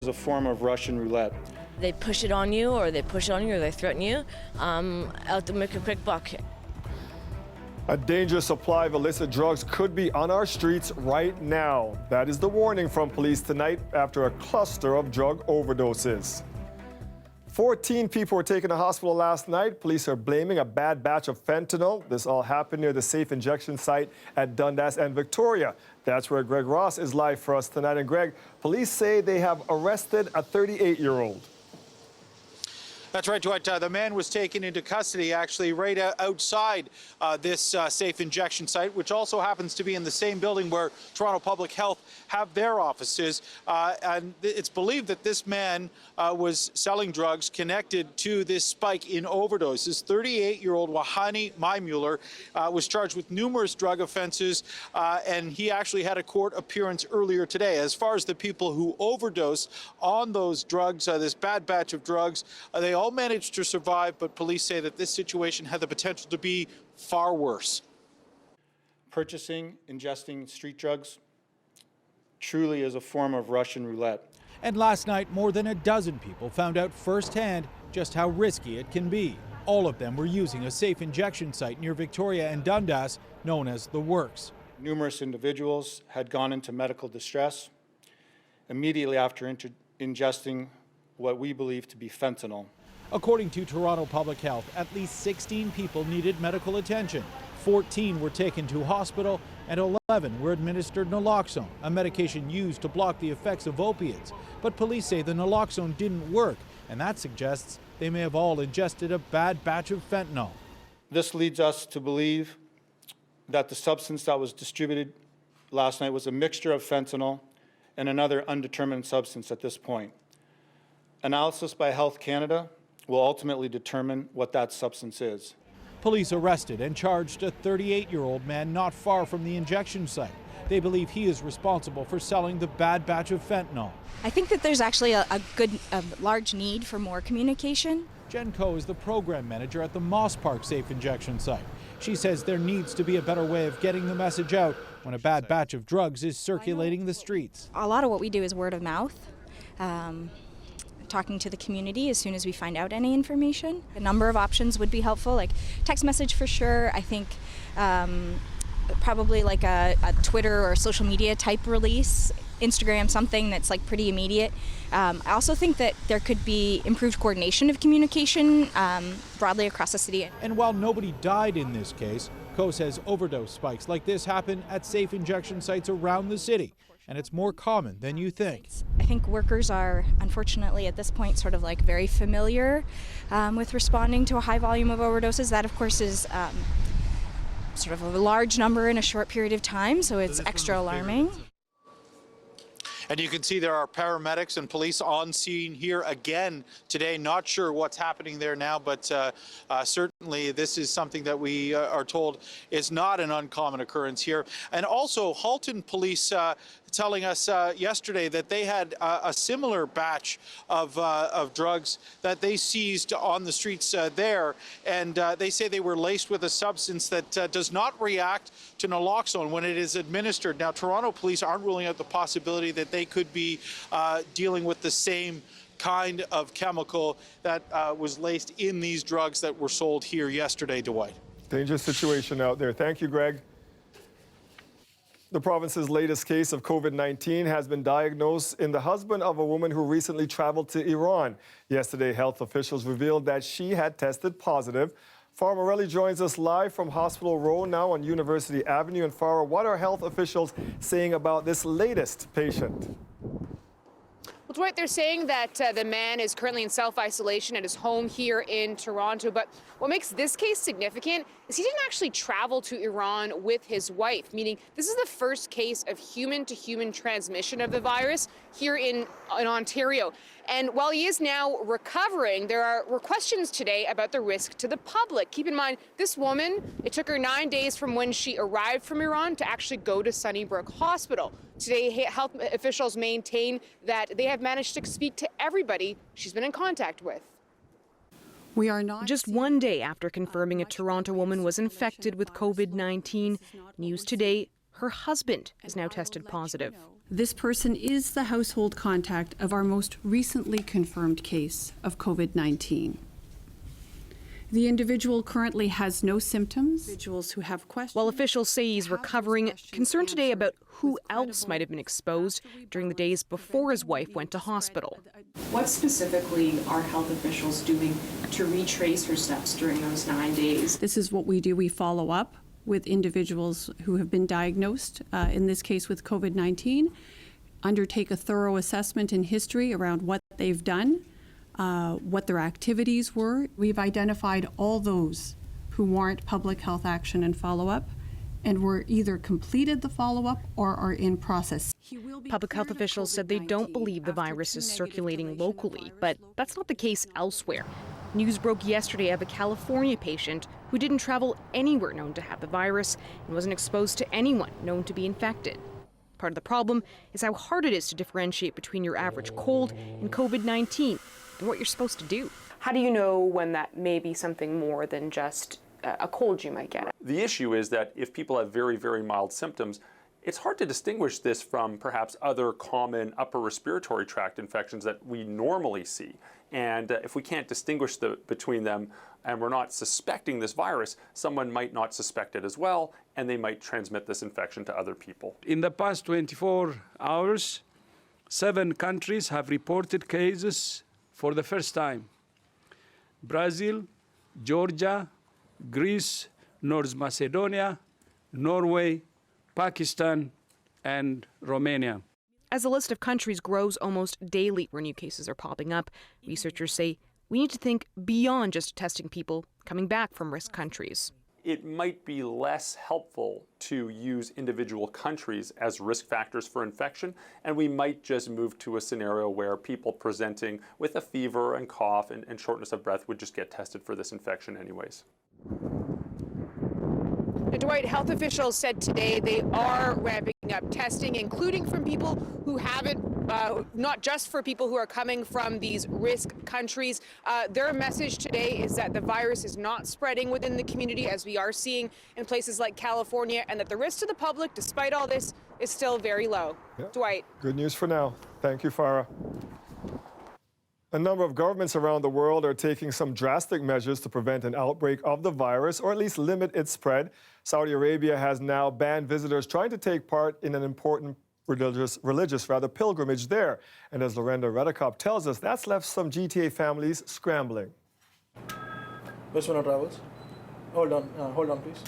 It's a form of Russian roulette. They push it on you, or they threaten you, out to make a quick buck. A dangerous supply of illicit drugs could be on our streets right now. That is the warning from police tonight after a cluster of drug overdoses. 14 people were taken to hospital last night. Police are blaming a bad batch of fentanyl. This all happened near the safe injection site at Dundas and Victoria. That's where Greg Ross is live for us tonight. And Greg, police say they have arrested a 38-year-old. That's right, Dwight. The man was taken into custody actually right outside this safe injection site, which also happens to be in the same building where Toronto Public Health have their offices. And it's believed that this man was selling drugs connected to this spike in overdoses. 38-year-old Wahani Maimuller was charged with numerous drug offenses, and he actually had a court appearance earlier today. As far as the people who overdose on those drugs, this bad batch of drugs, they all managed to survive, but police say that this situation had the potential to be far worse. Purchasing, ingesting street drugs truly is a form of Russian roulette. And last night, more than a dozen people found out firsthand just how risky it can be. All of them were using a safe injection site near Victoria and Dundas, known as The Works. Numerous individuals had gone into medical distress immediately after ingesting what we believe to be fentanyl. According to Toronto Public Health, at least 16 people needed medical attention. 14 were taken to hospital and 11 were administered naloxone, a medication used to block the effects of opiates. But police say the naloxone didn't work, and that suggests they may have all ingested a bad batch of fentanyl. This leads us to believe that the substance that was distributed last night was a mixture of fentanyl and another undetermined substance at this point. Analysis by Health Canada will ultimately determine what that substance is. Police arrested and charged a 38-year-old man not far from the injection site. They believe he is responsible for selling the bad batch of fentanyl. I think that there's actually a large need for more communication. Jen Coe is the program manager at the Moss Park Safe Injection site. She says there needs to be a better way of getting the message out when a bad batch of drugs is circulating the streets. A lot of what we do is word of mouth. Talking to the community as soon as we find out any information. A number of options would be helpful, like text message for sure. I think probably like a Twitter or social media type release, Instagram, something that's like pretty immediate. I also think that there could be improved coordination of communication broadly across the city. And while nobody died in this case, Coe says overdose spikes like this happen at safe injection sites around the city. And it's more common than you think. I think workers are, unfortunately, at this point, sort of like very familiar with responding to a high volume of overdoses. That, of course, is sort of a large number in a short period of time, so it's extra alarming. And you can see there are paramedics and police on scene here again today. Not sure what's happening there now, but certainly this is something that we are told is not an uncommon occurrence here. And also Halton police telling us yesterday that they had a similar batch of drugs that they seized on the streets there. And they say they were laced with a substance that does not react to naloxone when it is administered. Now, Toronto police aren't ruling out the possibility that they could be dealing with the same kind of chemical that was laced in these drugs that were sold here yesterday, Dwight. Dangerous situation out there. Thank you, Greg. The province's latest case of COVID-19 has been diagnosed in the husband of a woman who recently traveled to Iran. Yesterday, health officials revealed that she had tested positive. Farah Morelli joins us live from Hospital Row now on University Avenue. And Farah, what are health officials saying about this latest patient? Well, Dwight, they're saying that the man is currently in self-isolation at his home here in Toronto. But what makes this case significant is he didn't actually travel to Iran with his wife, meaning this is the first case of human-to-human transmission of the virus here in Ontario. And while he is now recovering, there were questions today about the risk to the public. Keep in mind, this woman, it took her 9 days from when she arrived from Iran to actually go to Sunnybrook Hospital. Today, health officials maintain that they have managed to speak to everybody she's been in contact with. We are not just one day after confirming a Toronto woman was infected with COVID-19, news today, her husband has now tested positive. This person is the household contact of our most recently confirmed case of COVID-19. The individual currently has no symptoms. Individuals who have questions. While officials say he's recovering, concerned today about who else might have been exposed during the days before his wife went to hospital. What specifically are health officials doing to retrace her steps during those 9 days? This is what we do. We follow up with individuals who have been diagnosed, in this case with COVID-19, undertake a thorough assessment in history around what they've done, what their activities were. We've identified all those who warrant public health action and follow-up, and were either completed the follow-up or are in process. Public health officials said they don't believe the virus is circulating locally, but that's not the case elsewhere. News broke yesterday of a California patient who didn't travel anywhere known to have the virus and wasn't exposed to anyone known to be infected. Part of the problem is how hard it is to differentiate between your average cold and COVID-19 and what you're supposed to do. How do you know when that may be something more than just a cold you might get? The issue is that if people have very, very mild symptoms, it's hard to distinguish this from perhaps other common upper respiratory tract infections that we normally see. And if we can't distinguish between them and we're not suspecting this virus, someone might not suspect it as well, and they might transmit this infection to other people. In the past 24 hours, 7 countries have reported cases for the first time. Brazil, Georgia, Greece, North Macedonia, Norway, Pakistan, and Romania. As the list of countries grows almost daily where new cases are popping up, researchers say we need to think beyond just testing people coming back from risk countries. It might be less helpful to use individual countries as risk factors for infection, and we might just move to a scenario where people presenting with a fever and cough and shortness of breath would just get tested for this infection anyways. Now, Dwight, health officials said today they are ramping up testing, including from people who haven't, not just for people who are coming from these risk countries. Their message today is that the virus is not spreading within the community, as we are seeing in places like California, and that the risk to the public, despite all this, is still very low. Yep. Dwight. Good news for now. Thank you, Farah. A number of governments around the world are taking some drastic measures to prevent an outbreak of the virus, or at least limit its spread. Saudi Arabia has now banned visitors trying to take part in an important religious pilgrimage there. And as Lorenda Redekop tells us, that's left some GTA families scrambling. Best one of travels. Hold on, please.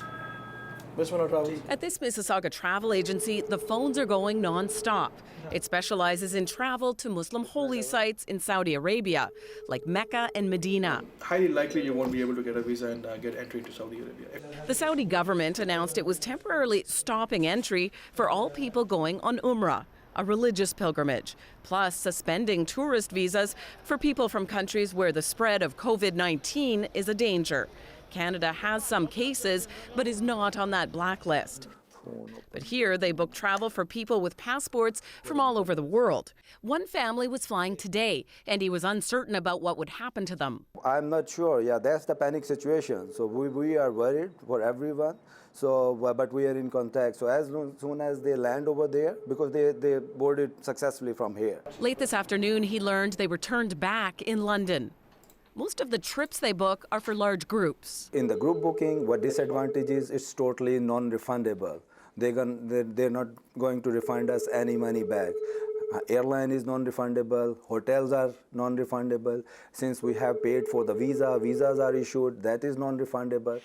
Best one of travels. At this Mississauga travel agency, the phones are going non-stop. It specializes in travel to Muslim holy sites in Saudi Arabia, like Mecca and Medina. Highly likely you won't be able to get a visa and get entry into Saudi Arabia. The Saudi government announced it was temporarily stopping entry for all people going on Umrah, a religious pilgrimage, plus suspending tourist visas for people from countries where the spread of COVID-19 is a danger. Canada has some cases, but is not on that blacklist. But here they book travel for people with passports from all over the world. One family was flying today, and he was uncertain about what would happen to them. I'm not sure. Yeah, that's the panic situation. So we are worried for everyone. So, but we are in contact. So as soon as they land over there, because they boarded successfully from here. Late this afternoon, he learned they were turned back in London. Most of the trips they book are for large groups. In the group booking, what disadvantage is, it's totally non-refundable. They're not going to refund us any money back. Airline is non-refundable, hotels are non-refundable. Since we have paid for the visas are issued, that is non-refundable.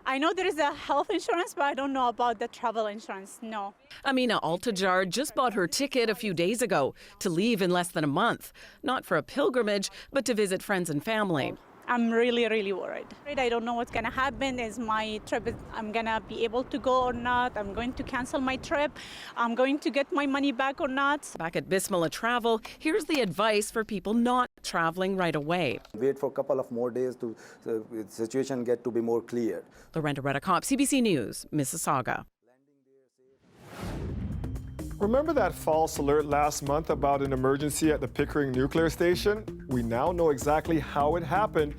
I know there is a health insurance, but I don't know about the travel insurance, no. Amina Altajar just bought her ticket a few days ago to leave in less than a month. Not for a pilgrimage, but to visit friends and family. I'm really, really worried. I don't know what's going to happen. Is my trip, I'm going to be able to go or not? I'm going to cancel my trip. I'm going to get my money back or not? Back at Bismillah Travel, here's the advice for people not traveling right away. Wait for a couple of more days to the situation get to be more clear. Lorenda Redekop, CBC News, Mississauga. Remember that false alert last month about an emergency at the Pickering nuclear station? We now know exactly how it happened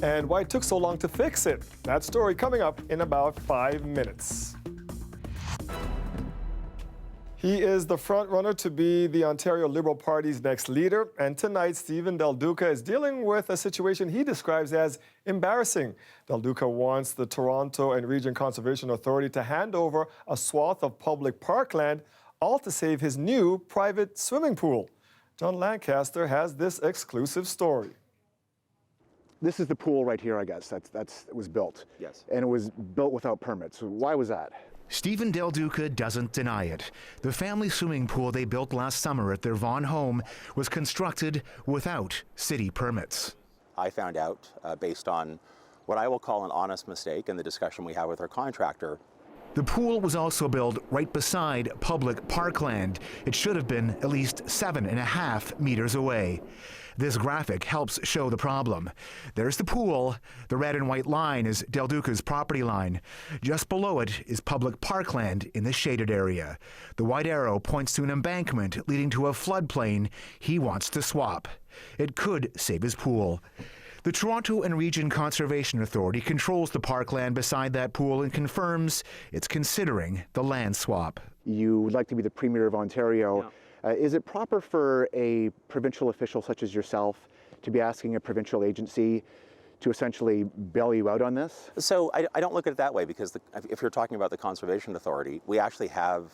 and why it took so long to fix it. That story coming up in about 5 minutes. He is the front runner to be the Ontario Liberal Party's next leader, and tonight Stephen Del Duca is dealing with a situation he describes as embarrassing. Del Duca wants the Toronto and Region Conservation Authority to hand over a swath of public parkland, all to save his new private swimming pool. John Lancaster has this exclusive story. This is the pool right here, I guess. It was built. Yes. And it was built without permits. So why was that? Stephen Del Duca doesn't deny it. The family swimming pool they built last summer at their Vaughan home was constructed without city permits. I found out based on what I will call an honest mistake in the discussion we had with our contractor. The pool was also built right beside public parkland. It should have been at least 7.5 meters away. This graphic helps show the problem. There's the pool. The red and white line is Del Duca's property line. Just below it is public parkland in the shaded area. The white arrow points to an embankment leading to a floodplain he wants to swap. It could save his pool. The Toronto and Region Conservation Authority controls the parkland beside that pool and confirms it's considering the land swap. You would like to be the Premier of Ontario. Yeah. Is it proper for a provincial official such as yourself to be asking a provincial agency to essentially bail you out on this? So I don't look at it that way, because if you're talking about the Conservation Authority, we actually have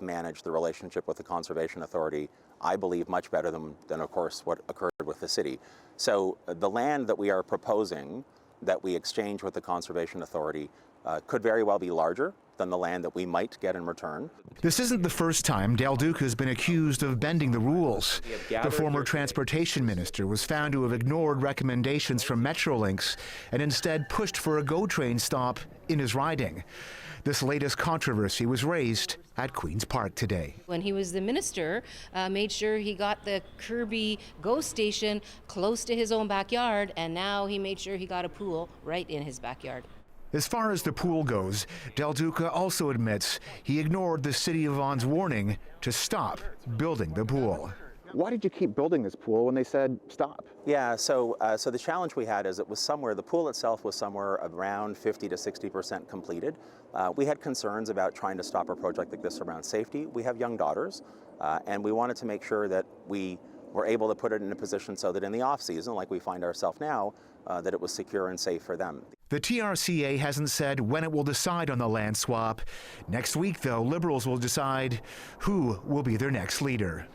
managed the relationship with the Conservation Authority, I believe, much better than of course what occurred with the city. So the land that we are proposing that we exchange with the Conservation Authority could very well be larger than the land that we might get in return. This isn't the first time Del Duca has been accused of bending the rules. The former transportation minister was found to have ignored recommendations from Metrolinx and instead pushed for a GO train stop in his riding. This latest controversy was raised at Queen's Park today. When he was the minister, made sure he got the Kirby GO station close to his own backyard, and now he made sure he got a pool right in his backyard. As far as the pool goes, Del Duca also admits he ignored the City of Vaughan's warning to stop building the pool. Why did you keep building this pool when they said stop? Yeah, so the challenge we had is the pool itself was somewhere around 50 to 60% completed. We had concerns about trying to stop a project like this around safety. We have young daughters, and we wanted to make sure that we were able to put it in a position so that in the off-season, like we find ourselves now, that it was secure and safe for them. The TRCA hasn't said when it will decide on the land swap. Next week, though, Liberals will decide who will be their next leader.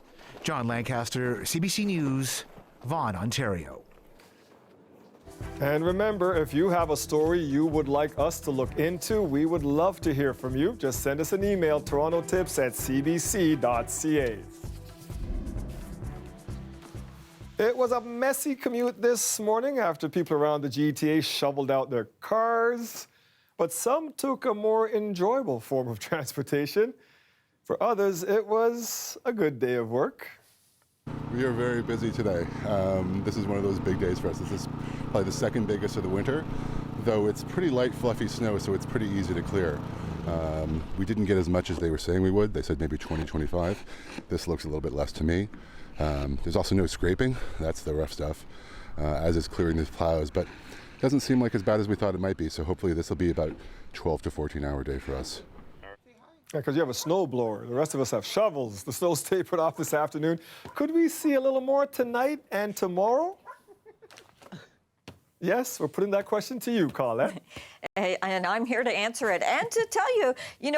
John Lancaster, CBC News, Vaughan, Ontario. And remember, if you have a story you would like us to look into, we would love to hear from you. Just send us an email, torontotips@cbc.ca. It was a messy commute this morning after people around the GTA shoveled out their cars, but some took a more enjoyable form of transportation. For others, it was a good day of work. We are very busy today. This is one of those big days for us. This is probably the second biggest of the winter, though it's pretty light, fluffy snow, so it's pretty easy to clear. We didn't get as much as they were saying we would. They said maybe 20, 25. This looks a little bit less to me. There's also no scraping. That's the rough stuff, as is clearing the plows, but it doesn't seem like as bad as we thought it might be, so hopefully this will be about 12 to 14-hour day for us. Yeah, because you have a snow blower. The rest of us have shovels. The snow's tapered off this afternoon. Could we see a little more tonight and tomorrow? Yes, we're putting that question to you, Colette. And I'm here to answer it and to tell you,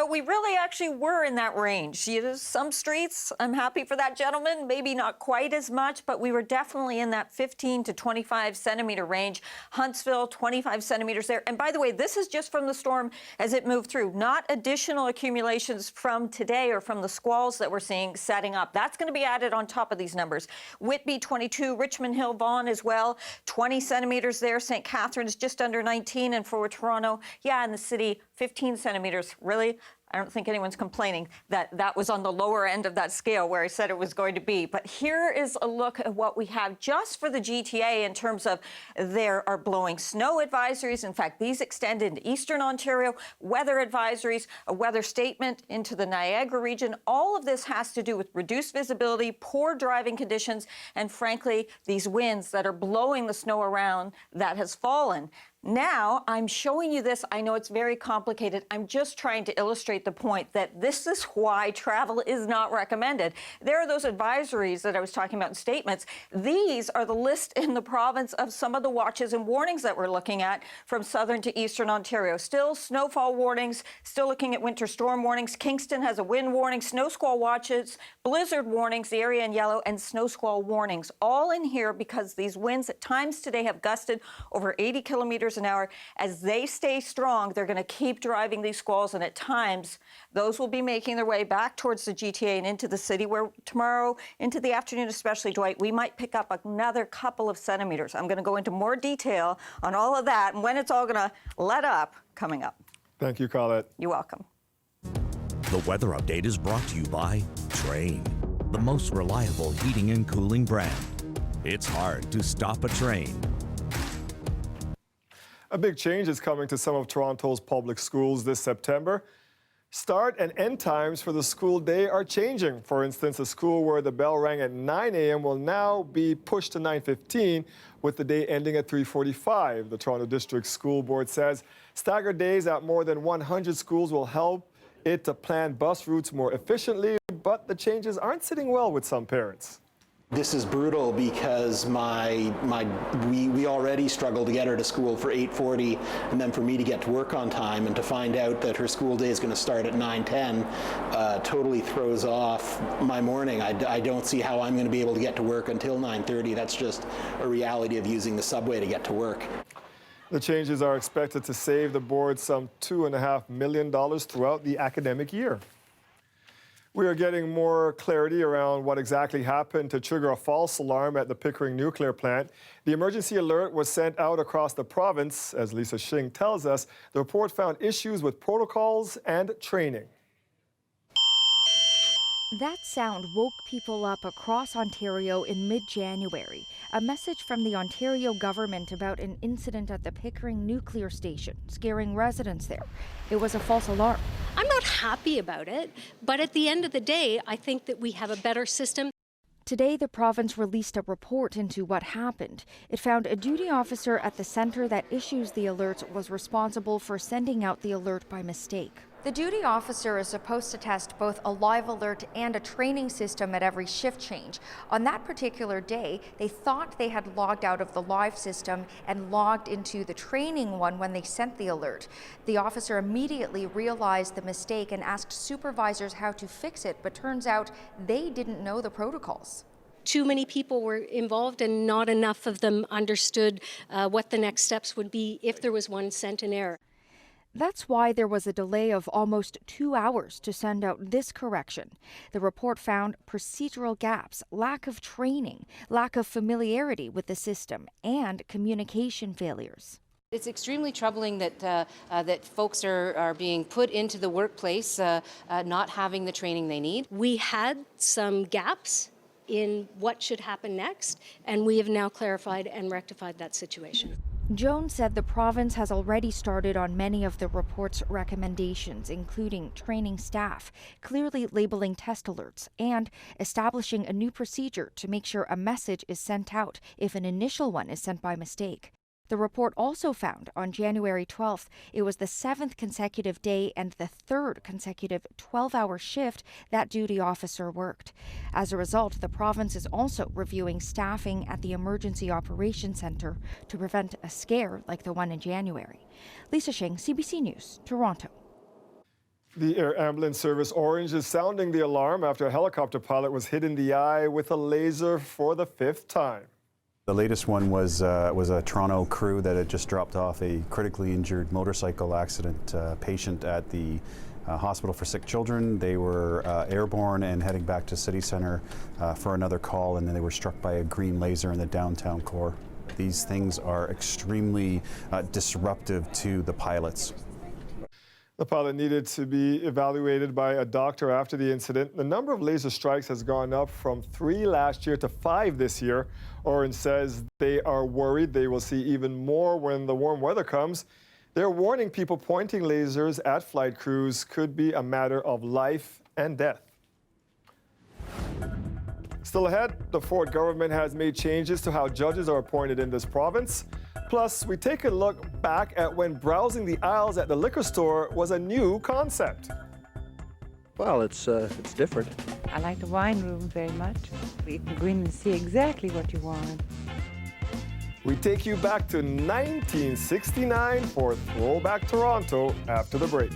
we really actually were in that range. Some streets, I'm happy for that gentleman, maybe not quite as much, but we were definitely in that 15 to 25 centimeter range. Huntsville, 25 centimeters there. And by the way, this is just from the storm as it moved through, not additional accumulations from today or from the squalls that we're seeing setting up. That's going to be added on top of these numbers. Whitby, 22, Richmond Hill, Vaughan as well, 20 centimeters there. St. Catharines, just under 19, and for Toronto, in the city, 15 centimeters. Really? I don't think anyone's complaining that that was on the lower end of that scale where I said it was going to be. But here is a look at what we have just for the GTA in terms of there are blowing snow advisories. In fact, these extend into eastern Ontario, weather advisories, a weather statement into the Niagara region. All of this has to do with reduced visibility, poor driving conditions, and frankly, these winds that are blowing the snow around that has fallen. Now, I'm showing you this. I know it's very complicated. I'm just trying to illustrate the point that this is why travel is not recommended. There are those advisories that I was talking about in statements. These are the list in the province of some of the watches and warnings that we're looking at from southern to eastern Ontario. Still snowfall warnings, still looking at winter storm warnings. Kingston has a wind warning, snow squall watches, blizzard warnings, the area in yellow, and snow squall warnings. All in here because these winds at times today have gusted over 80 kilometers an hour. As they stay strong, they're going to keep driving these squalls, and at times those will be making their way back towards the GTA and into the city, where tomorrow into the afternoon especially, Dwight, we might pick up another couple of centimeters. I'm going to go into more detail on all of that and when it's all going to let up coming up. Thank you, Colette. You're welcome. The weather update is brought to you by Train, the most reliable heating and cooling brand. It's hard to stop a train. A big change is coming to some of Toronto's public schools this September. Start and end times for the school day are changing. For instance, a school where the bell rang at 9 a.m. will now be pushed to 9:15, with the day ending at 3:45. The Toronto District School Board says staggered days at more than 100 schools will help it to plan bus routes more efficiently, but the changes aren't sitting well with some parents. This is brutal because we already struggle to get her to school for 8:40, and then for me to get to work on time, and to find out that her school day is going to start at 9:10 totally throws off my morning. I don't see how I'm going to be able to get to work until 9:30. That's just a reality of using the subway to get to work. The changes are expected to save the board some $2.5 million throughout the academic year. We are getting more clarity around what exactly happened to trigger a false alarm at the Pickering nuclear plant. The emergency alert was sent out across the province. As Lisa Shing tells us, the report found issues with protocols and training. That sound woke people up across Ontario in mid-January. A message from the Ontario government about an incident at the Pickering nuclear station, scaring residents there. It was a false alarm. I'm not happy about it, but at the end of the day, I think that we have a better system. Today, the province released a report into what happened. It found a duty officer at the centre that issues the alert was responsible for sending out the alert by mistake. The duty officer is supposed to test both a live alert and a training system at every shift change. On that particular day, they thought they had logged out of the live system and logged into the training one when they sent the alert. The officer immediately realized the mistake and asked supervisors how to fix it, but turns out they didn't know the protocols. Too many people were involved and not enough of them understood what the next steps would be if there was one sent in error. That's why there was a delay of almost 2 hours to send out this correction. The report found procedural gaps, lack of training, lack of familiarity with the system, and communication failures. It's extremely troubling that that folks are being put into the workplace not having the training they need. We had some gaps in what should happen next, and we have now clarified and rectified that situation. Jones said the province has already started on many of the report's recommendations, including training staff, clearly labeling test alerts, and establishing a new procedure to make sure a message is sent out if an initial one is sent by mistake. The report also found on January 12th it was the 7th consecutive day and the 3rd consecutive 12-hour shift that duty officer worked. As a result, the province is also reviewing staffing at the Emergency Operations Centre to prevent a scare like the one in January. Lisa Shing, CBC News, Toronto. The Air Ambulance Service Orange is sounding the alarm after a helicopter pilot was hit in the eye with a laser for the 5th time. The latest one was a Toronto crew that had just dropped off a critically injured motorcycle accident patient at the Hospital for Sick Children. They were airborne and heading back to City Centre for another call, and then they were struck by a green laser in the downtown core. These things are extremely disruptive to the pilots. The pilot needed to be evaluated by a doctor after the incident. The number of laser strikes has gone up from 3 last year to 5 this year. Orange says they are worried they will see even more when the warm weather comes. They're warning people pointing lasers at flight crews could be a matter of life and death. Still ahead, the Ford government has made changes to how judges are appointed in this province. Plus, we take a look back at when browsing the aisles at the liquor store was a new concept. Well, it's different. I like the wine room very much. You can go in and see exactly what you want. We take you back to 1969 for Throwback Toronto after the break.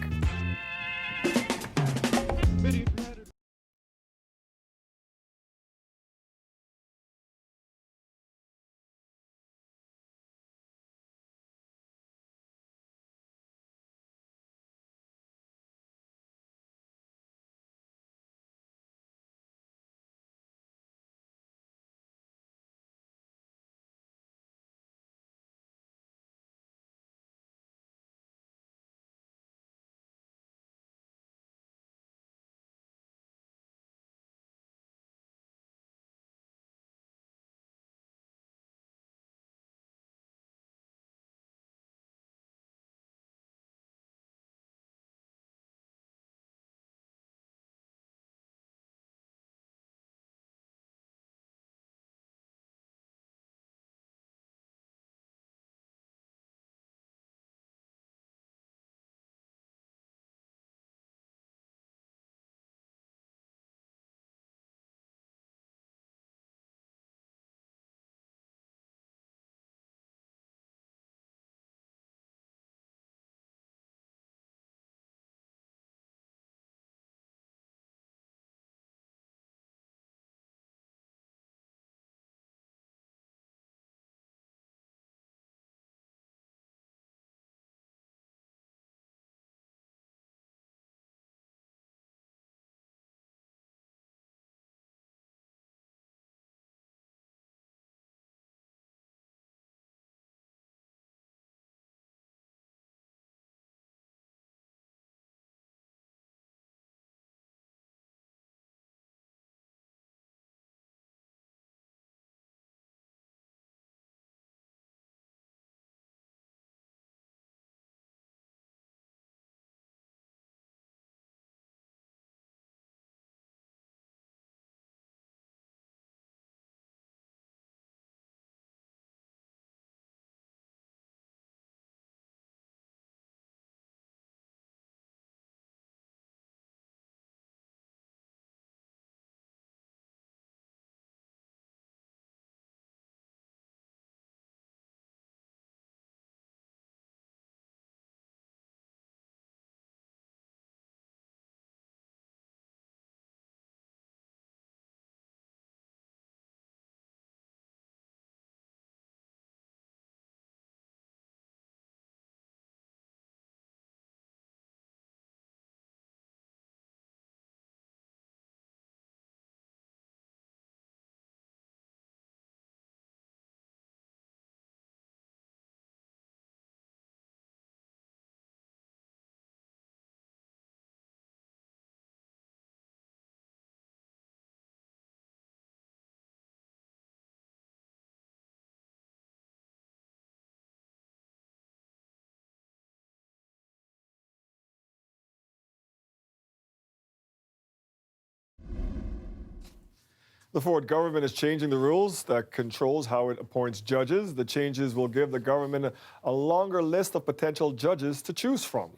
The Ford government is changing the rules that controls how it appoints judges. The changes will give the government a longer list of potential judges to choose from.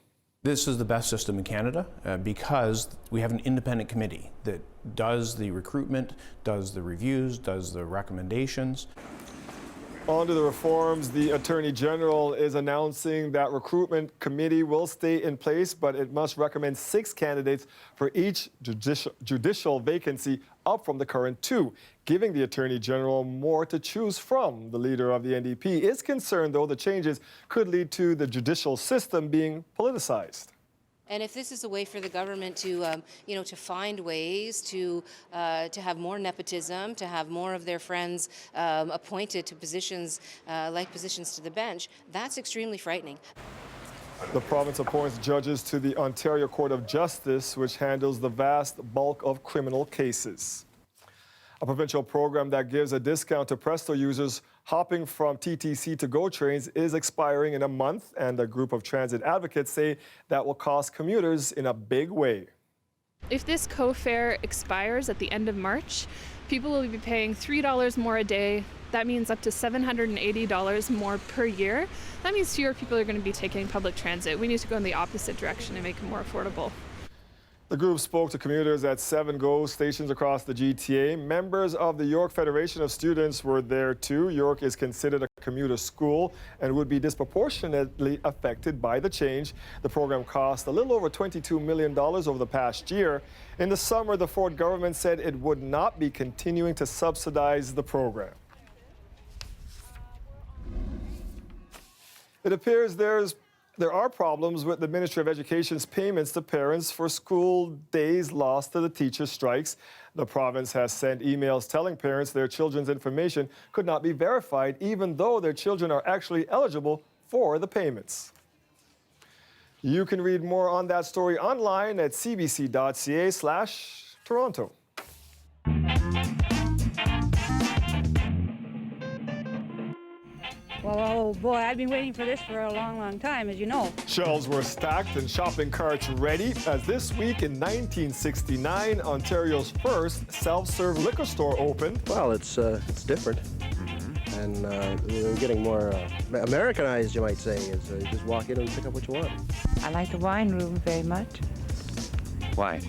This is the best system in Canada because we have an independent committee that does the recruitment, does the reviews, does the recommendations. On to the reforms. The Attorney General is announcing that recruitment committee will stay in place, but it must recommend 6 candidates for each judicial vacancy, up from the current 2, giving the Attorney General more to choose from. The leader of the NDP is concerned, though, the changes could lead to the judicial system being politicized. And if this is a way for the government to, to find ways to have more nepotism, to have more of their friends appointed to positions like positions to the bench, that's extremely frightening. The province appoints judges to the Ontario Court of Justice, which handles the vast bulk of criminal cases. A provincial program that gives a discount to Presto users hopping from TTC to GO trains is expiring in a month, and a group of transit advocates say that will cost commuters in a big way. If this co-fare expires at the end of March, people will be paying $3 more a day. That means up to $780 more per year. That means fewer people are going to be taking public transit. We need to go in the opposite direction and make it more affordable. The group spoke to commuters at 7 GO stations across the GTA. Members of the York Federation of Students were there too. York is considered a commuter school and would be disproportionately affected by the change. The program cost a little over $22 million over the past year. In the summer, the Ford government said it would not be continuing to subsidize the program. It appears there are problems with the Ministry of Education's payments to parents for school days lost to the teacher strikes. The province has sent emails telling parents their children's information could not be verified, even though their children are actually eligible for the payments. You can read more on that story online at cbc.ca/Toronto. Well, oh boy, I've been waiting for this for a long, long time, as you know. Shelves were stacked and shopping carts ready as this week in 1969, Ontario's first self-serve liquor store opened. Well, it's different. And we're getting more Americanized, you might say. Is you just walk in and pick up what you want. I like the wine room very much. Why?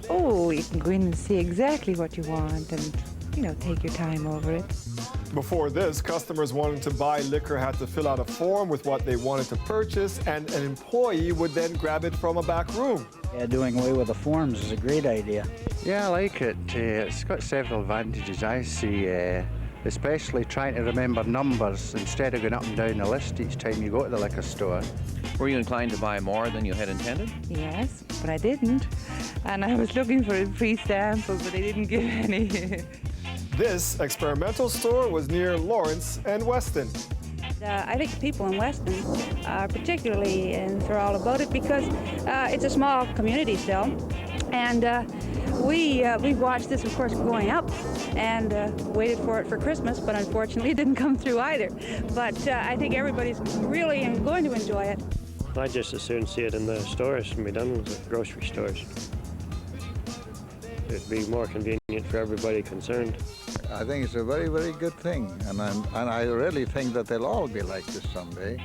Oh, you can go in and see exactly what you want and, you know, take your time over it. Before this, customers wanting to buy liquor had to fill out a form with what they wanted to purchase, and an employee would then grab it from a back room. Yeah, doing away with the forms is a great idea. Yeah, I like it. It's got several advantages, I see, especially trying to remember numbers instead of going up and down the list each time you go to the liquor store. Were you inclined to buy more than you had intended? Yes, but I didn't. And I was looking for a free sample, but they didn't give any. This experimental store was near Lawrence and Weston. I think the people in Weston are particularly enthralled about it because it's a small community still. And we've watched this, of course, growing up and waited for it for Christmas, but unfortunately it didn't come through either. But I think everybody's really going to enjoy it. I just as soon see it in the stores and be done with the grocery stores. It'd be more convenient for everybody concerned. I think it's a very, very good thing, and I really think that they'll all be like this someday.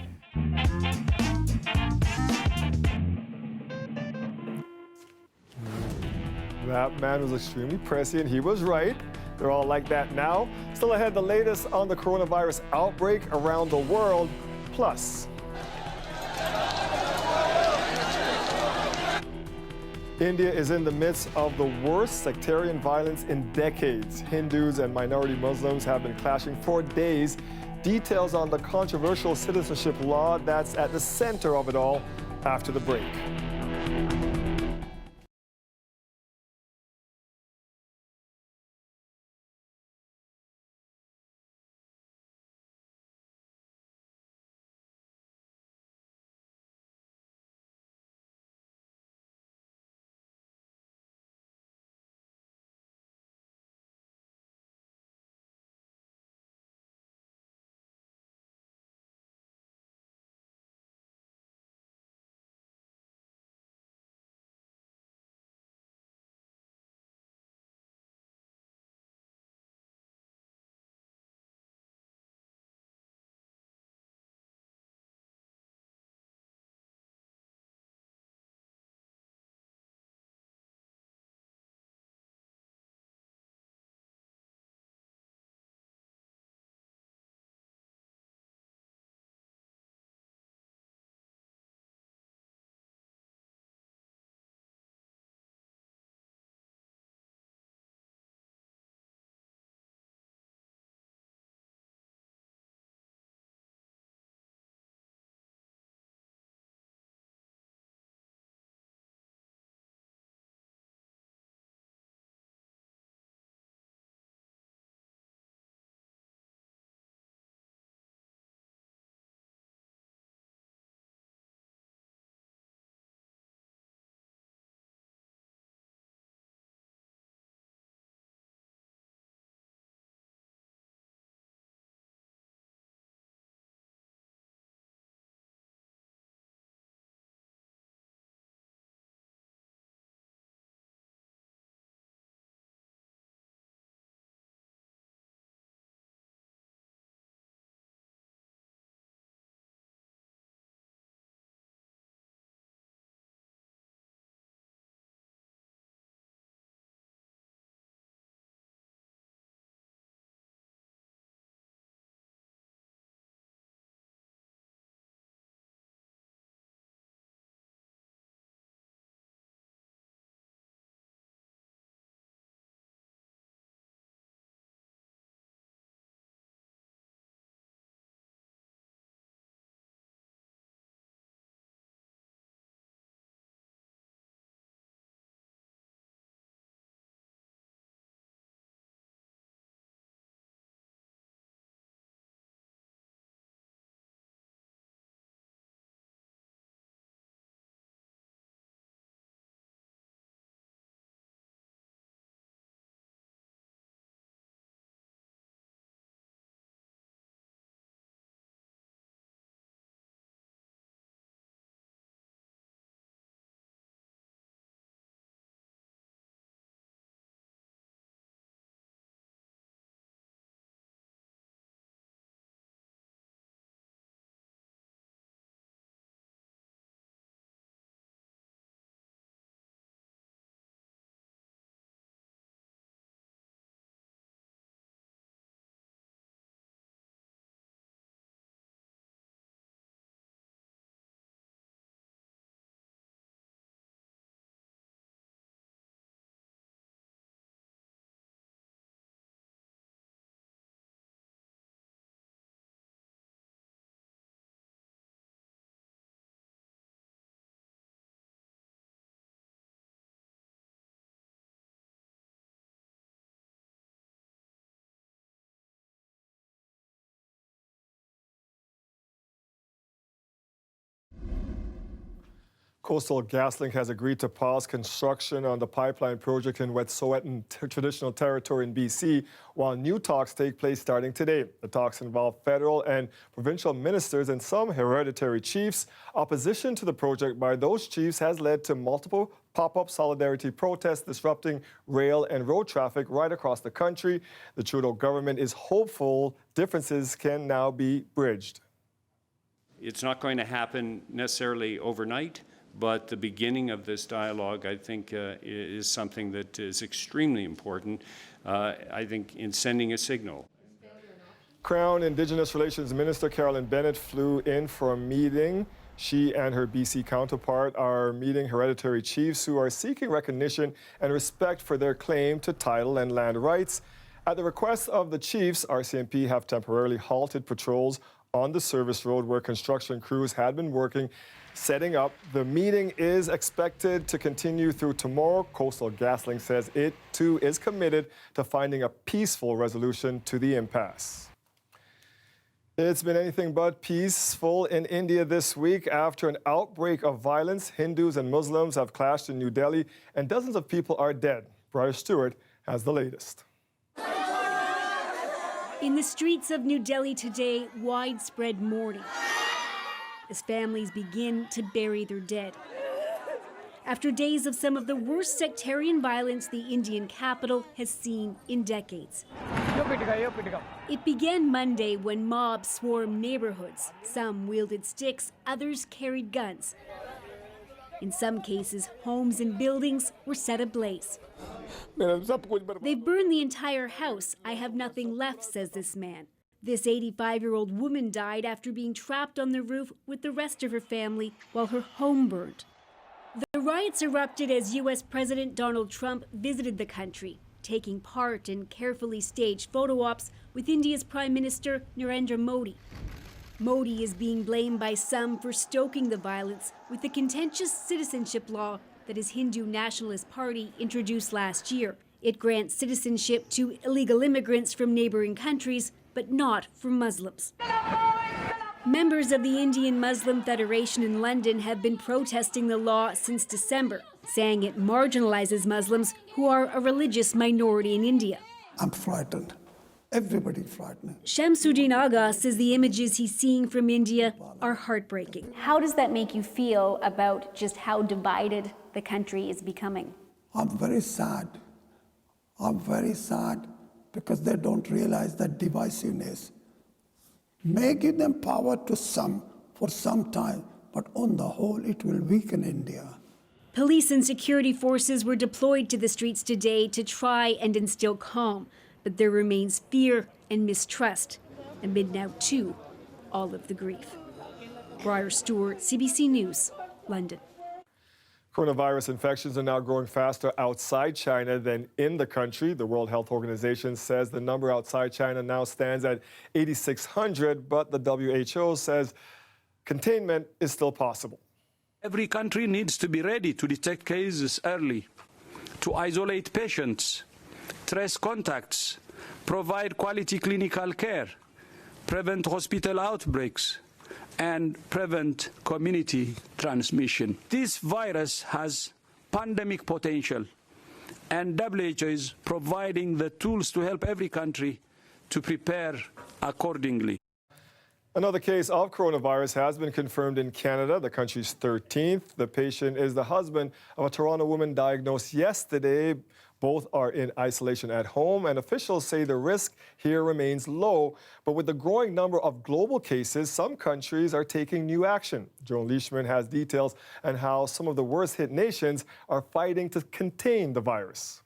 That man was extremely prescient. He was right. They're all like that now. Still ahead, the latest on the coronavirus outbreak around the world. Plus, India is in the midst of the worst sectarian violence in decades. Hindus and minority Muslims have been clashing for days. Details on the controversial citizenship law that's at the center of it all after the break. Coastal GasLink has agreed to pause construction on the pipeline project in Wet'suwet'en traditional territory in BC, while new talks take place starting today. The talks involve federal and provincial ministers and some hereditary chiefs. Opposition to the project by those chiefs has led to multiple pop-up solidarity protests disrupting rail and road traffic right across the country. The Trudeau government is hopeful differences can now be bridged. It's not going to happen necessarily overnight, but the beginning of this dialogue, I think, is something that is extremely important, I think, in sending a signal. Crown Indigenous Relations Minister Carolyn Bennett flew in for a meeting. She and her BC counterpart are meeting hereditary chiefs who are seeking recognition and respect for their claim to title and land rights. At the request of the chiefs, RCMP have temporarily halted patrols on the service road where construction crews had been working, setting up. The meeting is expected to continue through tomorrow. Coastal GasLink says it, too, is committed to finding a peaceful resolution to the impasse. It's been anything but peaceful in India this week. After an outbreak of violence, Hindus and Muslims have clashed in New Delhi, and dozens of people are dead. Briar Stewart has the latest. In the streets of New Delhi today, widespread mourning as families begin to bury their dead. After days of some of the worst sectarian violence the Indian capital has seen in decades. It began Monday when mobs swarmed neighborhoods. Some wielded sticks, others carried guns. In some cases, homes and buildings were set ablaze. They've burned the entire house. I have nothing left, says this man. This 85-year-old woman died after being trapped on the roof with the rest of her family while her home burned. The riots erupted as U.S. President Donald Trump visited the country, taking part in carefully staged photo ops with India's Prime Minister Narendra Modi. Modi is being blamed by some for stoking the violence with the contentious citizenship law that his Hindu Nationalist Party introduced last year. It grants citizenship to illegal immigrants from neighboring countries, but not for Muslims. Members of the Indian Muslim Federation in London have been protesting the law since December, saying it marginalizes Muslims who are a religious minority in India. I'm frightened. Everybody's frightened. Shamsuddin Agha says the images he's seeing from India are heartbreaking. How does that make you feel about just how divided the country is becoming? I'm very sad. I'm very sad because they don't realize that divisiveness may give them power to some for some time, but on the whole, it will weaken India. Police and security forces were deployed to the streets today to try and instill calm, but there remains fear and mistrust, amid now, too, all of the grief. Briar Stewart, CBC News, London. Coronavirus infections are now growing faster outside China than in the country. The World Health Organization says the number outside China now stands at 8,600, but the WHO says containment is still possible. Every country needs to be ready to detect cases early, to isolate patients, trace contacts, provide quality clinical care, prevent hospital outbreaks, and prevent community transmission. This virus has pandemic potential, and WHO is providing the tools to help every country to prepare accordingly. Another case of coronavirus has been confirmed in Canada, the country's 13th. The patient is the husband of a Toronto woman diagnosed yesterday. Both are in isolation at home, and officials say the risk here remains low. But with the growing number of global cases, some countries are taking new action. Joan Leishman has details on how some of the worst-hit nations are fighting to contain the virus.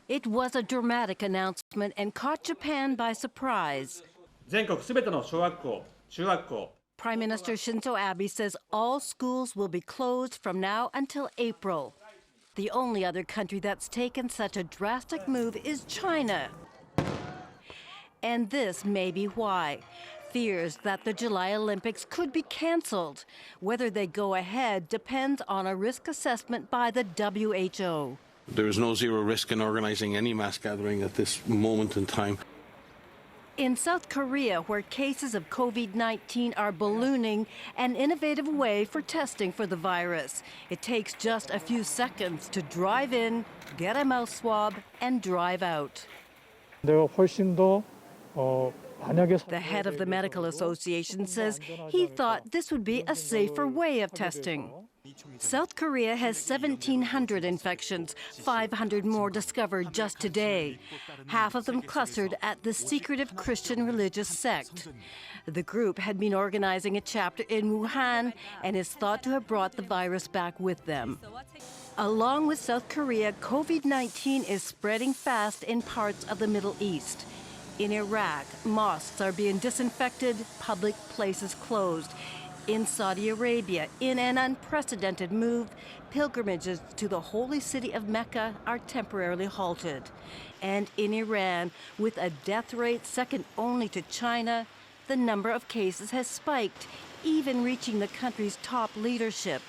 It was a dramatic announcement and caught Japan by surprise. Prime Minister Shinzo Abe says all schools will be closed from now until April. The only other country that's taken such a drastic move is China. And this may be why. Fears that the July Olympics could be canceled. Whether they go ahead depends on a risk assessment by the WHO. There is no zero risk in organizing any mass gathering at this moment in time. In South Korea, where cases of COVID-19 are ballooning, an innovative way for testing for the virus. It takes just a few seconds to drive in, get a mouth swab, and drive out. The head of the medical association says he thought this would be a safer way of testing. South Korea has 1,700 infections, 500 more discovered just today. Half of them clustered at the secretive Christian religious sect. The group had been organizing a chapter in Wuhan and is thought to have brought the virus back with them. Along with South Korea, COVID-19 is spreading fast in parts of the Middle East. In Iraq, mosques are being disinfected, public places closed. In Saudi Arabia, in an unprecedented move, pilgrimages to the holy city of Mecca are temporarily halted. And in Iran, with a death rate second only to China, the number of cases has spiked, even reaching the country's top leadership.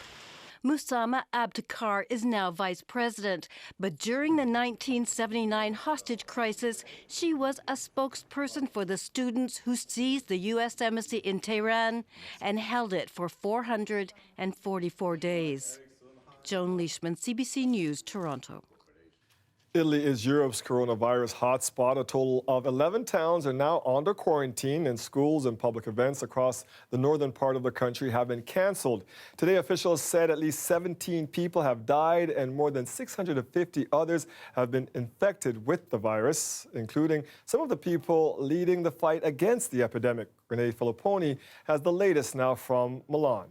Musama Abtekar is now vice president, but during the 1979 hostage crisis, she was a spokesperson for the students who seized the U.S. Embassy in Tehran and held it for 444 days. Joan Leishman, CBC News, Toronto. Italy is Europe's coronavirus hotspot. A total of 11 towns are now under quarantine, and schools and public events across the northern part of the country have been canceled. Today, officials said at least 17 people have died and more than 650 others have been infected with the virus, including some of the people leading the fight against the epidemic. Renee Filipponi has the latest now from Milan.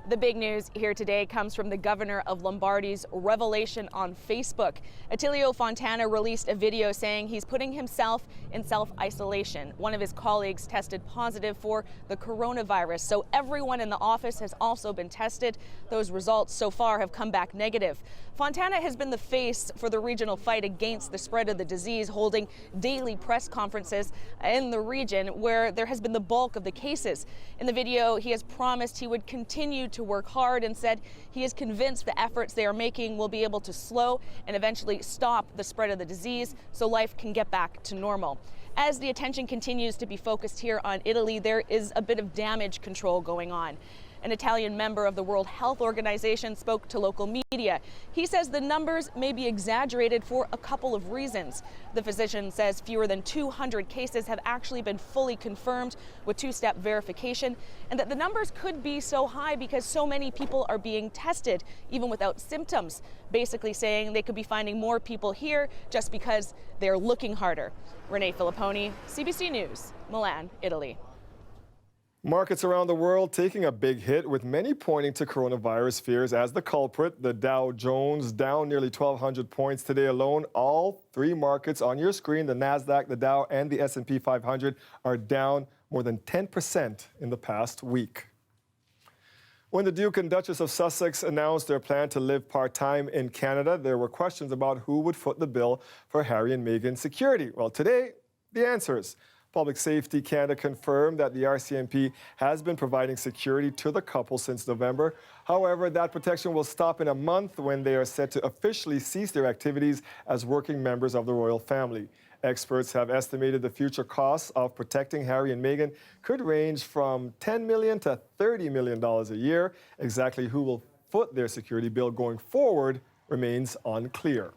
The big news here today comes from the governor of Lombardy's revelation on Facebook. Attilio Fontana released a video saying he's putting himself in self-isolation. One of his colleagues tested positive for the coronavirus, so everyone in the office has also been tested. Those results so far have come back negative. Fontana has been the face for the regional fight against the spread of the disease, holding daily press conferences in the region where there has been the bulk of the cases. In the video, he has promised he would continue to work hard and said he is convinced the efforts they are making will be able to slow and eventually stop the spread of the disease so life can get back to normal. As the attention continues to be focused here on Italy, there is a bit of damage control going on. An Italian member of the World Health Organization spoke to local media. He says the numbers may be exaggerated for a couple of reasons. The physician says fewer than 200 cases have actually been fully confirmed with two-step verification, and that the numbers could be so high because so many people are being tested, even without symptoms, basically saying they could be finding more people here just because they're looking harder. Renee Filipponi, CBC News, Milan, Italy. Markets around the world taking a big hit, with many pointing to coronavirus fears as the culprit. The Dow Jones down nearly 1,200 points today alone. All three markets on your screen, the Nasdaq, the Dow, and the S&P 500, are down more than 10% in the past week. When the Duke and Duchess of Sussex announced their plan to live part-time in Canada, there were questions about who would foot the bill for Harry and Meghan's security. Well, today, the answers. Public Safety Canada confirmed that the RCMP has been providing security to the couple since November. However, that protection will stop in a month when they are set to officially cease their activities as working members of the royal family. Experts have estimated the future costs of protecting Harry and Meghan could range from $10 million to $30 million a year. Exactly who will foot their security bill going forward remains unclear.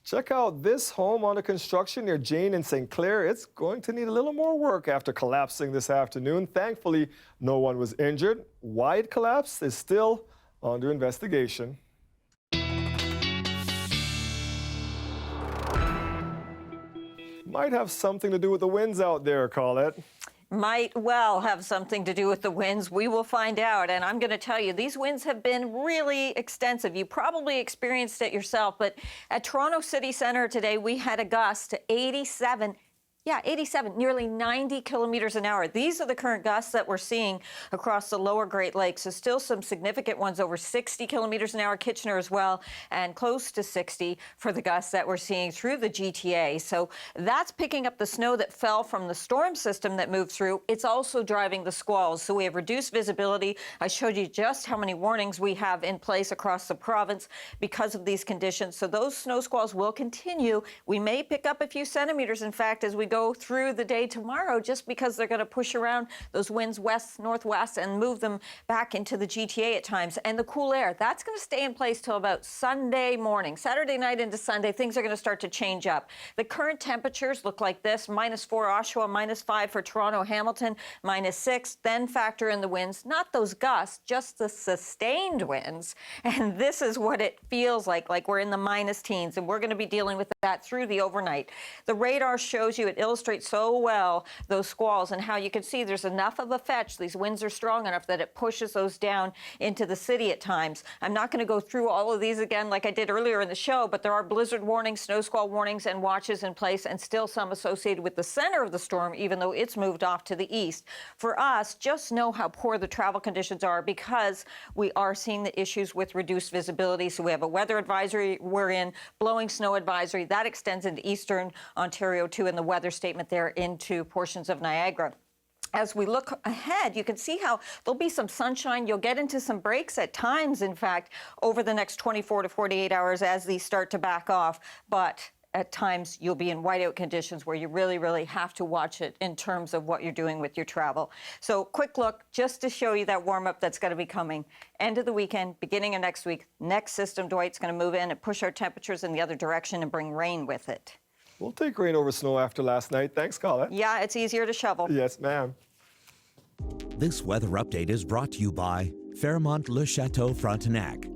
Check out this home under construction near Jane and St. Clair. It's going to need a little more work after collapsing this afternoon. Thankfully, no one was injured. Why it collapsed is still under investigation. Might have something to do with the winds out there, Colette. Might well have something to do with the winds. We will find out. And I'm going to tell you, these winds have been really extensive. You probably experienced it yourself. But at Toronto City Centre today, we had a gust to 87 Yeah, 87, nearly 90 kilometers an hour. These are the current gusts that we're seeing across the lower Great Lakes. There's still some significant ones over 60 kilometers an hour, Kitchener as well, and close to 60 for the gusts that we're seeing through the GTA. So that's picking up the snow that fell from the storm system that moved through. It's also driving the squalls. So we have reduced visibility. I showed you just how many warnings we have in place across the province because of these conditions. So those snow squalls will continue. We may pick up a few centimeters, in fact, as we go through the day tomorrow, just because they're going to push around those winds west, northwest, and move them back into the GTA at times. And the cool air, that's going to stay in place till about Sunday morning. Saturday night into Sunday, things are going to start to change up. The current temperatures look like this: -4 Oshawa, -5 for Toronto, Hamilton, -6. Then factor in the winds, not those gusts, just the sustained winds. And this is what it feels like we're in the minus teens, and we're going to be dealing with that through the overnight. The radar shows you, it illustrates so well those squalls and how you can see there's enough of a fetch. These winds are strong enough that it pushes those down into the city at times. I'm not going to go through all of these again like I did earlier in the show, but there are blizzard warnings, snow squall warnings, and watches in place, and still some associated with the center of the storm, even though it's moved off to the east. For us, just know how poor the travel conditions are, because we are seeing the issues with reduced visibility. So we have a weather advisory we're in, blowing snow advisory. That extends into eastern Ontario too, in the weather statement there into portions of Niagara. As we look ahead, you can see how there'll be some sunshine. You'll get into some breaks at times, in fact, over the next 24 to 48 hours as these start to back off. But at times, you'll be in whiteout conditions where you really, really have to watch it in terms of what you're doing with your travel. So quick look just to show you that warm-up that's going to be coming. End of the weekend, beginning of next week. Next system, Dwight's going to move in and push our temperatures in the other direction and bring rain with it. We'll take rain over snow after last night. Thanks, Colette. Yeah, it's easier to shovel. Yes, ma'am. This weather update is brought to you by Fairmont Le Chateau Frontenac,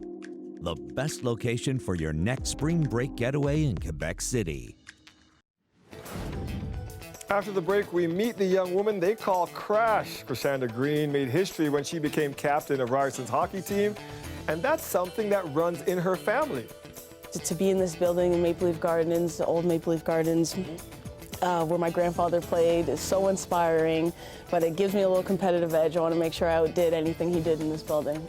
the best location for your next spring break getaway in Quebec City. After the break, we meet the young woman they call Crash. Krishanda Green made history when she became captain of Ryerson's hockey team, and that's something that runs in her family. To be in this building in Maple Leaf Gardens, the old Maple Leaf Gardens, where my grandfather played, is so inspiring, but it gives me a little competitive edge. I want to make sure I outdid anything he did in this building.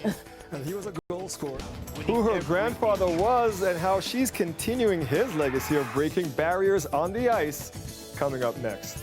And he was a goal scorer. Who her grandfather was and how she's continuing his legacy of breaking barriers on the ice, coming up next.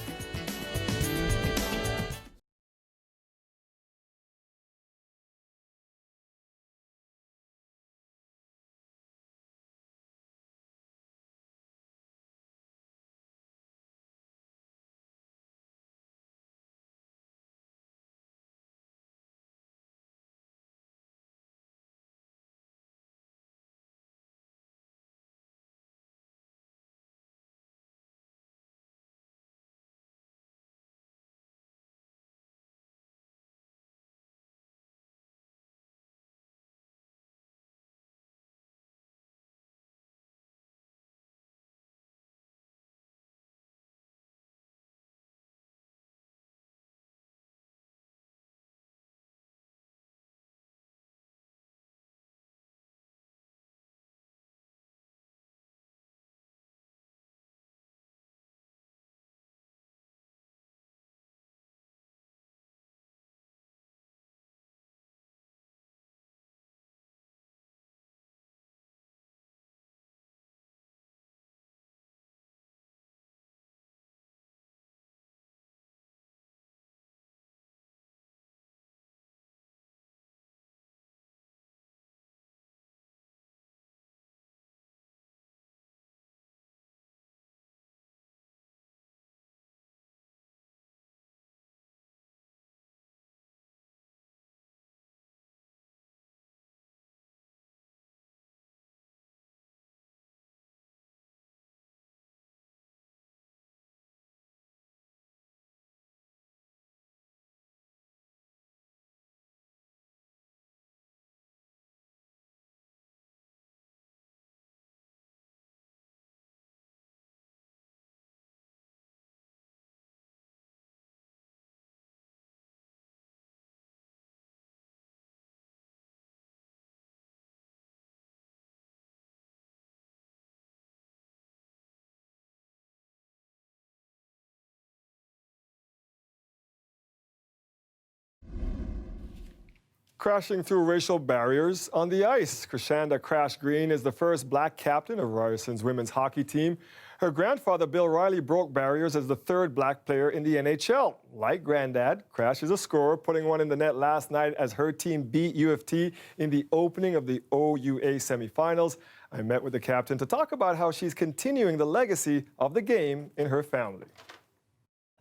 crashing through racial barriers on the ice. Krishanda Crash Green is the first black captain of Ryerson's women's hockey team. Her grandfather, Bill Riley, broke barriers as the third black player in the NHL. Like Granddad, Crash is a scorer, putting one in the net last night as her team beat U of T in the opening of the OUA semifinals. I met with the captain to talk about how she's continuing the legacy of the game in her family.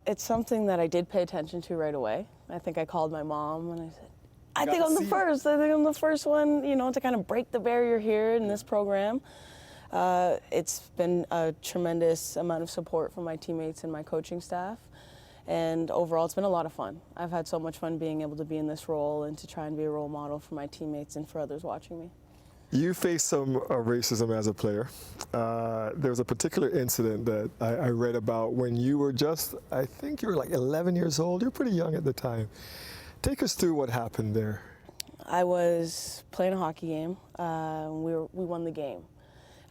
It's something that I did pay attention to right away. I think I called my mom and I said, I think I'm the first. I think I'm the first one, you know, to kind of break the barrier here in this program. It's been a tremendous amount of support from my teammates and my coaching staff. And overall, it's been a lot of fun. I've had so much fun being able to be in this role and to try and be a role model for my teammates and for others watching me. You faced some racism as a player. There was a particular incident that I read about when you were just, I think you were like 11 years old. You're pretty young at the time. Take us through what happened there. I was playing a hockey game. We won the game.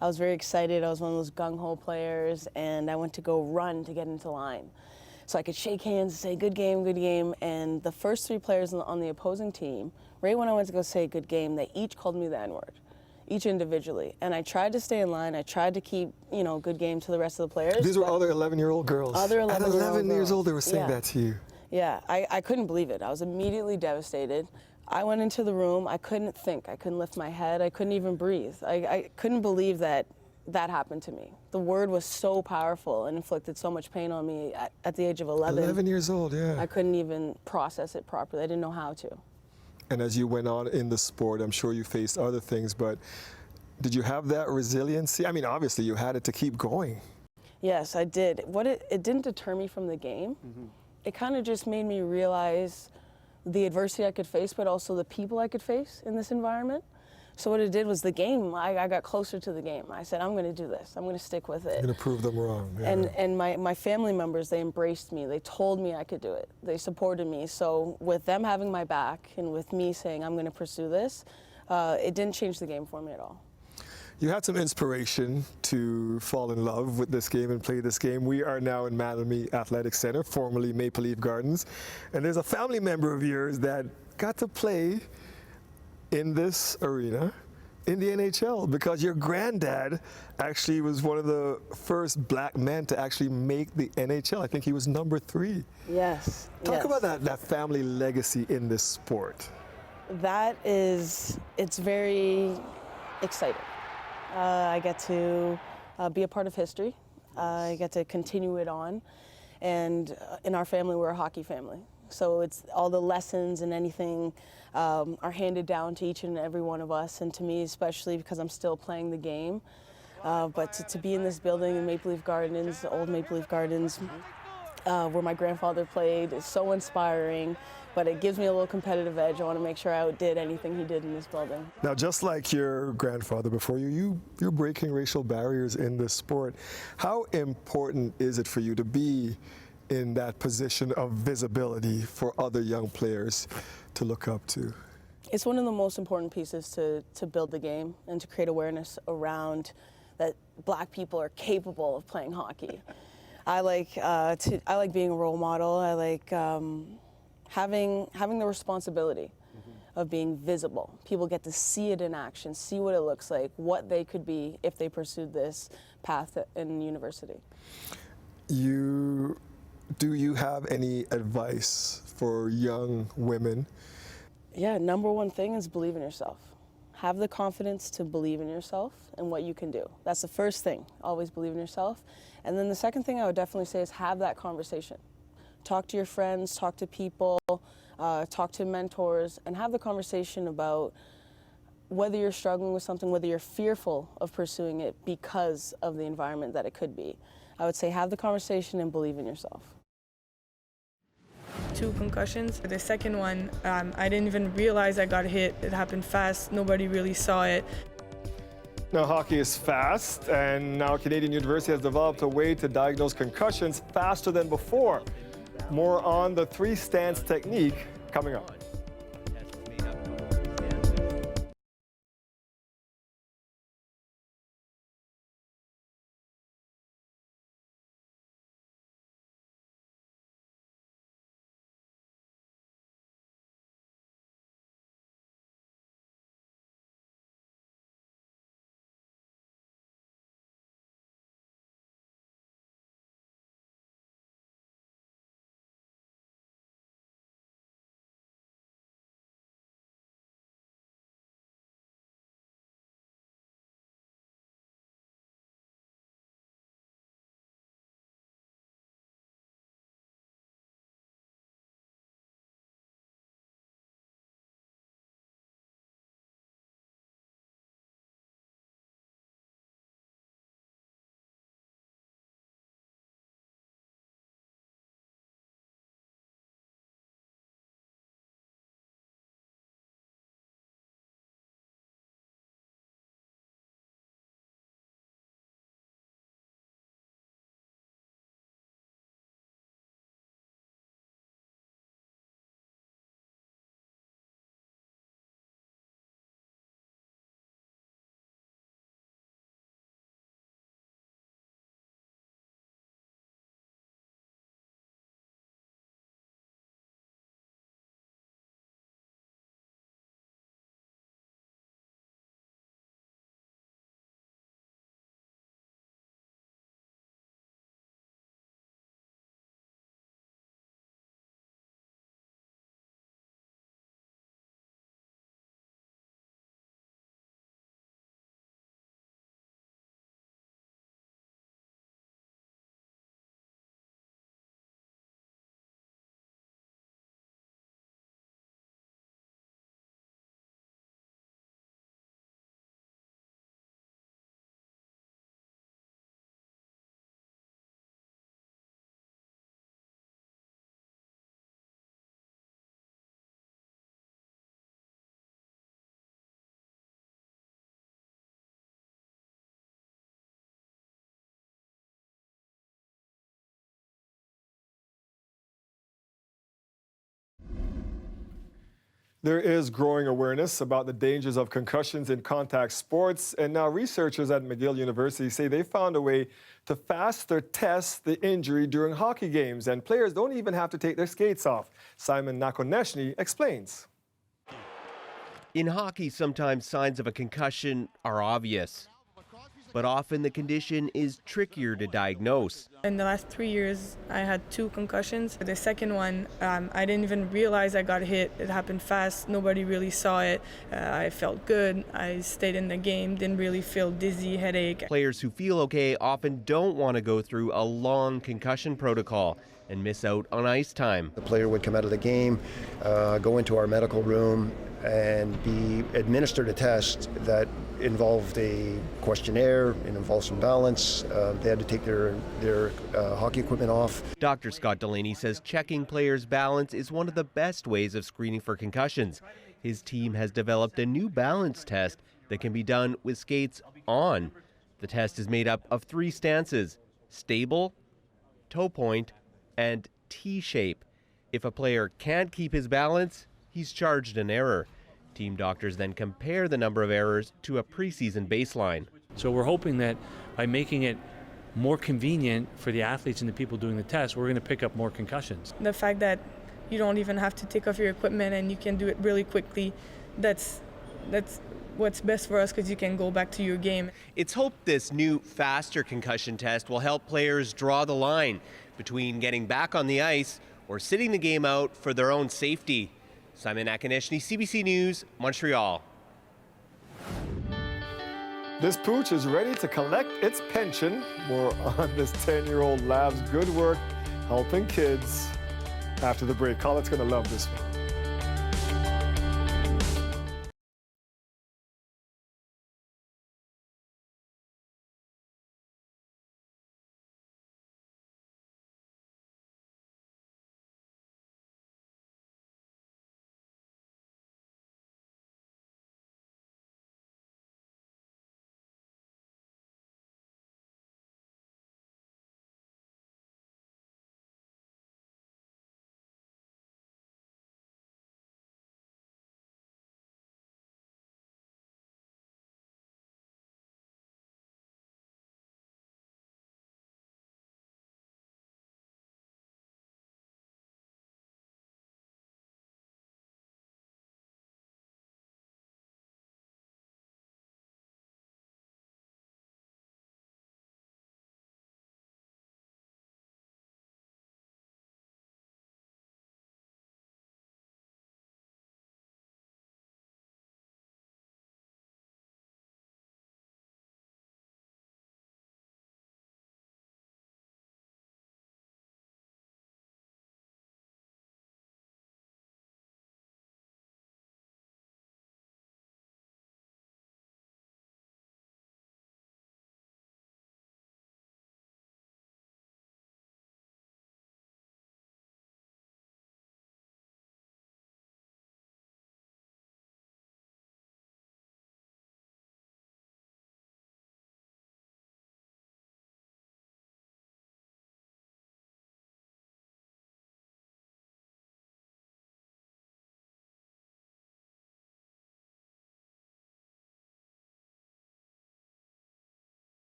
I was very excited. I was one of those gung-ho players, and I went to go run to get into line. So I could shake hands and say, good game, and the first three players on the opposing team, right when I went to go say good game, they each called me the N-word, each individually. And I tried to stay in line. I tried to keep, you know, good game to the rest of the players. These were other 11-year-old girls. Other 11-year-old girls. At 11 years old, they were saying that to you. Yeah, I couldn't believe it. I was immediately devastated. I went into the room. I couldn't think. I couldn't lift my head. I couldn't even breathe. I couldn't believe that happened to me. The word was so powerful and inflicted so much pain on me at the age of 11. 11 years old, yeah. I couldn't even process it properly. I didn't know how to. And as you went on in the sport, I'm sure you faced other things, but did you have that resiliency? I mean, obviously you had it to keep going. Yes, I did. It didn't deter me from the game. Mm-hmm. It kind of just made me realize the adversity I could face, but also the people I could face in this environment. So what it did was the game, I got closer to the game. I said, I'm going to do this. I'm going to stick with it. You're going to prove them wrong. Yeah. And my family members, they embraced me. They told me I could do it. They supported me. So with them having my back and with me saying I'm going to pursue this, it didn't change the game for me at all. You had some inspiration to fall in love with this game and play this game. We are now in Mattamy Athletic Center, formerly Maple Leaf Gardens. And there's a family member of yours that got to play in this arena in the NHL because your granddad actually was one of the first black men to actually make the NHL. I think he was number 3. Yes. Talk about that family legacy in this sport. It's very exciting. I get to be a part of history. I get to continue it on. And in our family, we're a hockey family. So it's all the lessons and anything are handed down to each and every one of us, and to me especially because I'm still playing the game. But to be in this building in Maple Leaf Gardens, old Maple Leaf Gardens, where my grandfather played, is so inspiring. But it gives me a little competitive edge. I want to make sure I outdid anything he did in this building. Now, just like your grandfather before you, you're breaking racial barriers in this sport. How important is it for you to be in that position of visibility for other young players to look up to? It's one of the most important pieces to build the game and to create awareness around that black people are capable of playing hockey. I like being a role model. I like having the responsibility of being visible. People get to see it in action, see what it looks like, what they could be if they pursued this path in university. Do you have any advice for young women? Yeah, number one thing is believe in yourself. Have the confidence to believe in yourself and what you can do. That's the first thing, always believe in yourself. And then the second thing I would definitely say is have that conversation. Talk to your friends, talk to people, talk to mentors, and have the conversation about whether you're struggling with something, whether you're fearful of pursuing it because of the environment that it could be. I would say have the conversation and believe in yourself. 2 concussions. The second one, I didn't even realize I got hit. It happened fast. Nobody really saw it. Now, hockey is fast, and now Canadian University has developed a way to diagnose concussions faster than before. More on the 3-stance technique coming up. There is growing awareness about the dangers of concussions in contact sports, and now researchers at McGill University say they found a way to faster test the injury during hockey games, and players don't even have to take their skates off. Simon Nakonechny explains. In hockey, sometimes signs of a concussion are obvious, but often the condition is trickier to diagnose. In the last 3 years, I had 2 concussions. The second one, I didn't even realize I got hit. It happened fast. Nobody really saw it. I felt good. I stayed in the game, didn't really feel dizzy, headache. Players who feel okay often don't want to go through a long concussion protocol and miss out on ice time. The player would come out of the game, go into our medical room, and be administered a test that involved a questionnaire, it involved some balance. They had to take their hockey equipment off. Dr. Scott Delaney says checking players' balance is one of the best ways of screening for concussions. His team has developed a new balance test that can be done with skates on. The test is made up of 3 stances: stable, toe point, and T-shape. If a player can't keep his balance, he's charged an error. Team doctors then compare the number of errors to a preseason baseline. So we're hoping that by making it more convenient for the athletes and the people doing the test, we're going to pick up more concussions. The fact that you don't even have to take off your equipment and you can do it really quickly, that's what's best for us, because you can go back to your game. It's hoped this new, faster concussion test will help players draw the line between getting back on the ice or sitting the game out for their own safety. Simon Nakonechny, CBC News, Montreal. This pooch is ready to collect its pension. More on this 10-year-old lab's good work helping kids after the break. Colette's going to love this one.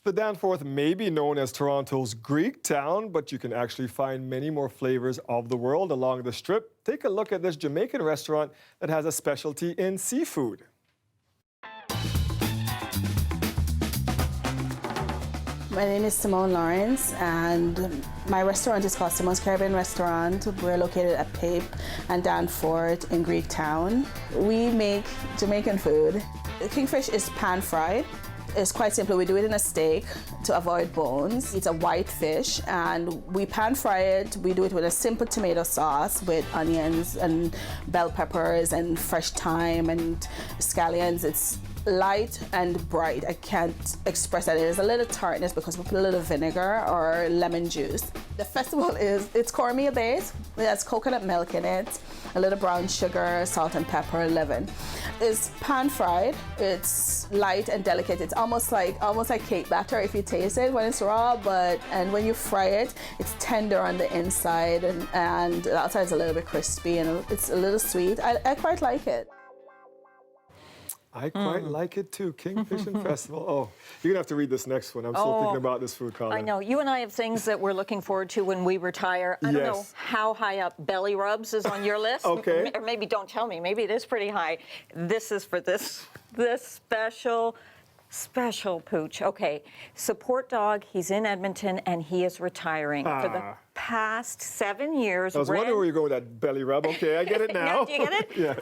The Danforth may be known as Toronto's Greek town, but you can actually find many more flavors of the world along the Strip. Take a look at this Jamaican restaurant that has a specialty in seafood. My name is Simone Lawrence, and my restaurant is called Simone's Caribbean Restaurant. We're located at Pape and Danforth in Greektown. We make Jamaican food. Kingfish is pan-fried. It's quite simple. We do it in a steak to avoid bones. It's a white fish, and we pan-fry it. We do it with a simple tomato sauce with onions and bell peppers and fresh thyme and scallions. It's light and bright. I can't express that. There's a little tartness because we put a little vinegar or lemon juice. The festival it's cornmeal based. It has coconut milk in it, a little brown sugar, salt and pepper, leaven. It's pan fried. It's light and delicate. It's almost like cake batter if you taste it when it's raw, and when you fry it, it's tender on the inside and the outside is a little bit crispy and it's a little sweet. I quite like it. I quite like it too. Kingfishing Festival. Oh, you're gonna have to read this next one. I'm still thinking about this food, Colin. I know. You and I have things that we're looking forward to when we retire. I don't know how high up belly rubs is on your list. Okay. Or maybe don't tell me. Maybe it is pretty high. This is for this special pooch. Okay. Support dog. He's in Edmonton and he is retiring for the past 7 years. I was wondering where you go with that belly rub. Okay, I get it now. Do you get it? Yeah.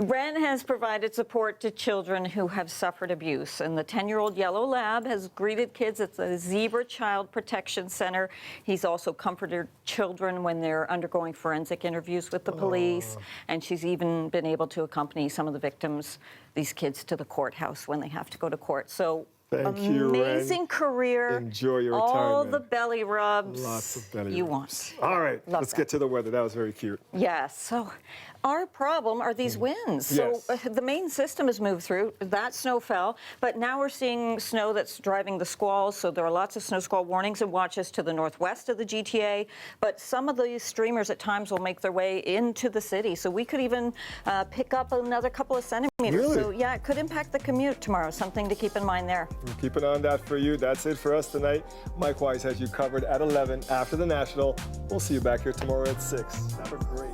Ren has provided support to children who have suffered abuse, and the 10-year-old yellow lab has greeted kids at the Zebra Child Protection Center. He's also comforted children when they're undergoing forensic interviews with the police, and she's even been able to accompany some of the victims, these kids, to the courthouse when they have to go to court. So Thank you, amazing Ren. career. Enjoy your all retirement. the belly rubs. Lots of belly you rubs. want. All right, let's that. get to the weather. That was very cute. Yes. So our problem are these winds. Yes. So the main system has moved through. That snow fell, but now we're seeing snow that's driving the squalls. So there are lots of snow squall warnings and watches to the northwest of the GTA. But some of these streamers at times will make their way into the city. So we could even pick up another couple of centimeters. Really? So yeah, it could impact the commute tomorrow. Something to keep in mind there. We'll keep an eye on that for you. That's it for us tonight. Mike Wise has you covered at 11 after the National. We'll see you back here tomorrow at 6. Have a great